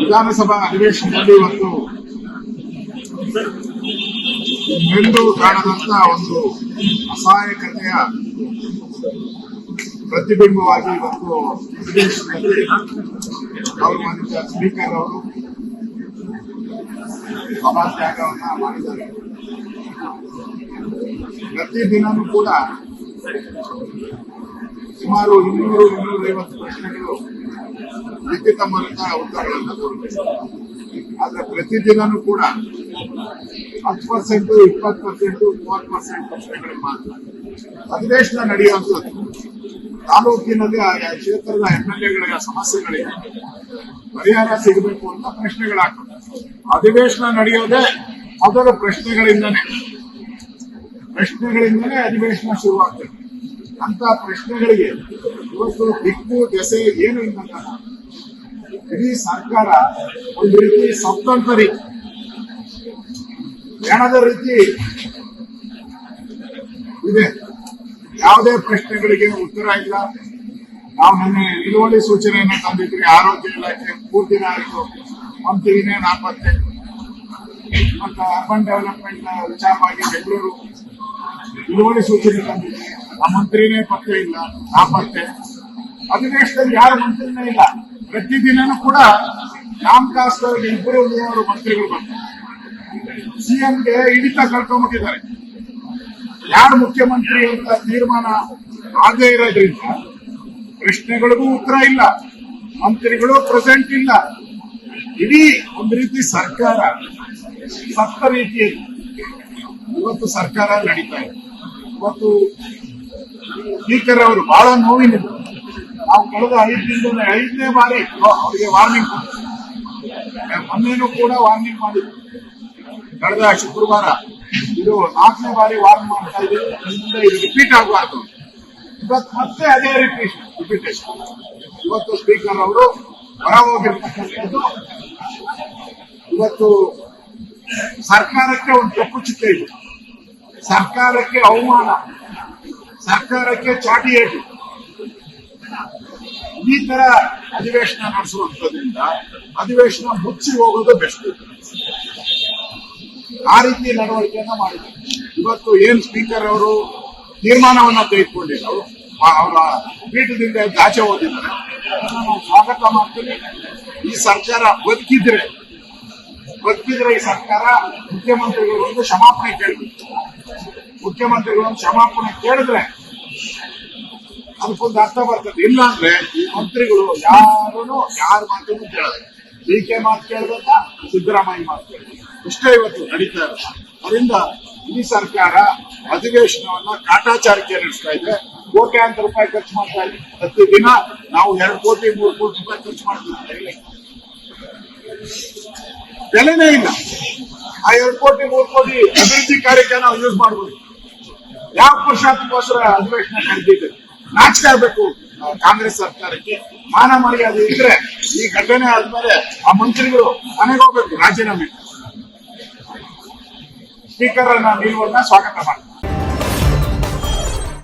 ವಿಧಾನಸಭಾ ಅಧಿವೇಶನದಲ್ಲಿ ಇವತ್ತು ಎಂದು ಕಾಣದಂತ ಒಂದು ಅಸಹಾಯಕತೆಯ ಪ್ರತಿಬಿಂಬವಾಗಿ ಇವತ್ತು ಅಧಿವೇಶನದಲ್ಲಿ ಗೌರವಾನ್ವಿತ ಸ್ಪೀಕರ್ ಅವರು ಸಭಾತ್ಯಾಗವನ್ನ ಮಾಡಿದ್ದಾರೆ. ಪ್ರತಿದಿನನೂ ಕೂಡ ಸುಮಾರು 200-250 ಪ್ರಶ್ನೆಗಳು ಲಿಖಿತ ಮೂಲಕ ಉತ್ತರಗಳನ್ನು ಕೊಡಬೇಕು. ಆದ್ರೆ ಪ್ರತಿದಿನನೂ ಕೂಡ 10%, 20%, 30% ಪ್ರಶ್ನೆಗಳು ಮಾತ್ರ ಅಧಿವೇಶನ ನಡೆಯುವಂಥದ್ದು. ತಾಲೂಕಿನಲ್ಲಿ ಆ ಕ್ಷೇತ್ರದ MLA ಸಮಸ್ಯೆಗಳಿಗೆ ಪರಿಹಾರ ಸಿಗಬೇಕು ಅಂತ ಪ್ರಶ್ನೆಗಳಾಗ್ತದೆ. ಅಧಿವೇಶನ ನಡೆಯೋದೇ ಮೊದಲು ಪ್ರಶ್ನೆಗಳಿಂದನೇ ಅಧಿವೇಶನ ಶುರುವಾಗ್ತದೆ. ಅಂತ ಪ್ರಶ್ನೆಗಳಿಗೆ ಇವತ್ತು ದಿಕ್ಕು ದೆಸೆ ಏನು ಇಲ್ಲ. ಇಡೀ ಸರ್ಕಾರ ಒಂದು ರೀತಿ ಸ್ವತಂತ್ರ ರೀತಿ ಹೆಣದ ರೀತಿ ಇದೆ. ಯಾವುದೇ ಪ್ರಶ್ನೆಗಳಿಗೆ ಉತ್ತರ ಇಲ್ಲ. ನಾವು ನಿನ್ನೆ ನಿಲುವಳಿ ಸೂಚನೆಯನ್ನು ತಂದಿದ್ರಿ. ಆರೋಗ್ಯ ಇಲಾಖೆ ಪೂರ್ತಿ ಆಯಿತು, ಮಂತ್ರಿನೇ ನಾಪತ್ತೆ. ಮತ್ತು ಅರ್ಬನ್ ಡೆವಲಪ್ಮೆಂಟ್ ವಿಚಾರವಾಗಿ ಬೆಂಗಳೂರು ನಿಲುವಳಿ ಸೂಚನೆ ತಂದಿದ್ರಿ. ಆ ಮಂತ್ರಿನೇ ಪತ್ತೆ ಇಲ್ಲ, ನಾಪತ್ತೆ. ಅಧಿವೇಶನದಲ್ಲಿ ಯಾರು ಮಂತ್ರಿನೇ ಇಲ್ಲ. ಪ್ರತಿದಿನನೂ ಕೂಡ ನಾಮಕಾಸ್ತವಾಗಿ 2-3 ಮಂತ್ರಿಗಳು ಬರ್ತಾರೆ. ಸಿಎಂಗೆ ಹಿಡಿತ ಕಳ್ಕೊಂಡ್ಬಿಟ್ಟಿದ್ದಾರೆ. ಯಾರು ಮುಖ್ಯಮಂತ್ರಿ ಅಂತ ತೀರ್ಮಾನ ಆಗದೇ ಇರೋದ್ರಿಂದ ಪ್ರಶ್ನೆಗಳಿಗೂ ಉತ್ತರ ಇಲ್ಲ, ಮಂತ್ರಿಗಳು ಪ್ರೆಸೆಂಟ್ ಇಲ್ಲ. ಇಡೀ ಒಂದು ರೀತಿ ಸರ್ಕಾರ ಸತ್ತ ರೀತಿಯಲ್ಲಿ ಇವತ್ತು ಸರ್ಕಾರ ನಡೀತಾ ಇದೆ. ಇವತ್ತು ಸ್ಪೀಕರ್ ಅವರು ಬಹಳ ನೋವಿನಿಂದ ನಾವು ಕಳೆದ 5 ದಿನದಲ್ಲಿ 5ನೇ ಬಾರಿ ಅವರಿಗೆ ವಾರ್ನಿಂಗ್ ಕೊಟ್ಟಿದ್ವಿ. ಮೊನ್ನೆನೂ ಕೂಡ ವಾರ್ನಿಂಗ್ ಮಾಡಿದ್ವಿ. ಕಳೆದ ಶುಕ್ರವಾರ ಇದು 4ನೇ ಬಾರಿ ವಾರ್ನ್ ಮಾಡ್ತಾ ಇದ್ದೀವಿ. ಇದು ರಿಪೀಟ್ ಆಗಬಾರ್ದು. ಇವತ್ತು ಮತ್ತೆ ಅದೇ ರಿಪೀಟೇಷನ್. ಇವತ್ತು ಸ್ಪೀಕರ್ ಅವರು ಹೊರ ಹೋಗಿರ್ತಕ್ಕಂಥದ್ದು ಇವತ್ತು ಸರ್ಕಾರಕ್ಕೆ ಒಂದು ಕಪ್ಪು ಚಿಕ್ಕ ಇದೆ. ಸರ್ಕಾರಕ್ಕೆ ಅವಮಾನ, ಸರ್ಕಾರಕ್ಕೆ ಚಾಟಿ ಏಟು. ಈ ತರ ಅಧಿವೇಶನ ನಡೆಸುವಂತದ್ರಿಂದ ಅಧಿವೇಶನ ಮುಚ್ಚಿ ಹೋಗೋದು ಬೆಸ್ಟ್. ಆ ರೀತಿ ನಡವಳಿಕೆಯನ್ನ ಮಾಡಿದ್ದಾರೆ. ಇವತ್ತು ಏನ್ ಸ್ಪೀಕರ್ ಅವರು ತೀರ್ಮಾನವನ್ನ ತೆಗೆದುಕೊಂಡಿಲ್ಲ, ಅವರ ಪೀಠದಿಂದ ಆಚೆ ಹೋಗಿದ್ದಾರೆ. ನಾವು ಸ್ವಾಗತ ಮಾಡ್ತೀವಿ. ಈ ಸರ್ಕಾರ ಬದುಕಿದ್ರೆ ಈ ಸರ್ಕಾರ ಮುಖ್ಯಮಂತ್ರಿಗಳು ಒಂದು ಕ್ಷಮಾಪಣೆ ಕೇಳಬೇಕು. ಮುಖ್ಯಮಂತ್ರಿಗಳು ಒಂದು ಕ್ಷಮಾಪಣೆ ಕೇಳಿದ್ರೆ ಅದಕ್ಕೊಂದು ಅರ್ಥ ಬರ್ತದೆ. ಇಲ್ಲ ಅಂದ್ರೆ ಈ ಮಂತ್ರಿಗಳು ಯಾರ ಮಾತನ್ನು ಕೇಳಲ್ಲ. DK ಮಾತು ಕೇಳಬೇಕಾ, ಸಿದ್ದರಾಮಯ್ಯ ಮಾತು ಕೇಳಬೇಕು. ಇಷ್ಟೇ ಇವತ್ತು ನಡೀತಾ ಇರೋದು. ಅದರಿಂದ ಈ ಸರ್ಕಾರ ಅಧಿವೇಶನವನ್ನ ಕಾಟಾಚಾರಕ್ಕೆ ನಡೆಸ್ತಾ ಇದೆ. ಕೋಟ್ಯಾಂತರ ರೂಪಾಯಿ ಖರ್ಚು ಮಾಡ್ತಾ ಇದೆ. ಪ್ರತಿದಿನ ನಾವು 2 ಕೋಟಿ 3 ಕೋಟಿ ರೂಪಾಯಿ ಖರ್ಚು ಮಾಡ್ತಿದ್ದೀವಿ. ಬೆಲೆನೇ ಇಲ್ಲ. ಆ 2 ಕೋಟಿ 3 ಕೋಟಿ ಅಭಿವೃದ್ಧಿ ಕಾರ್ಯಕ್ಕೆ ನಾವು ಯೂಸ್ ಮಾಡಬಹುದು. ಯಾವ ಪುರುಷಾರ್ಥಕ್ಕೋಸ್ಕರ ಅಧಿವೇಶನ ಕರೆದಿದೆ? ನಾಚಿಕೆ ಆಗ್ಬೇಕು ಕಾಂಗ್ರೆಸ್ ಸರ್ಕಾರಕ್ಕೆ. ಮಾನ ಮರ್ಯಾದೆ ಇದ್ರೆ ಈ ಘಟನೆ ಆದ್ಮೇಲೆ ಆ ಮಂತ್ರಿಗಳು ಮನೆಗೆ ಹೋಗ್ಬೇಕು, ರಾಜೀನಾಮೆ. ಸ್ಪೀಕರ್ ನಿಲುವನ್ನ ಸ್ವಾಗತ ಮಾಡಿ.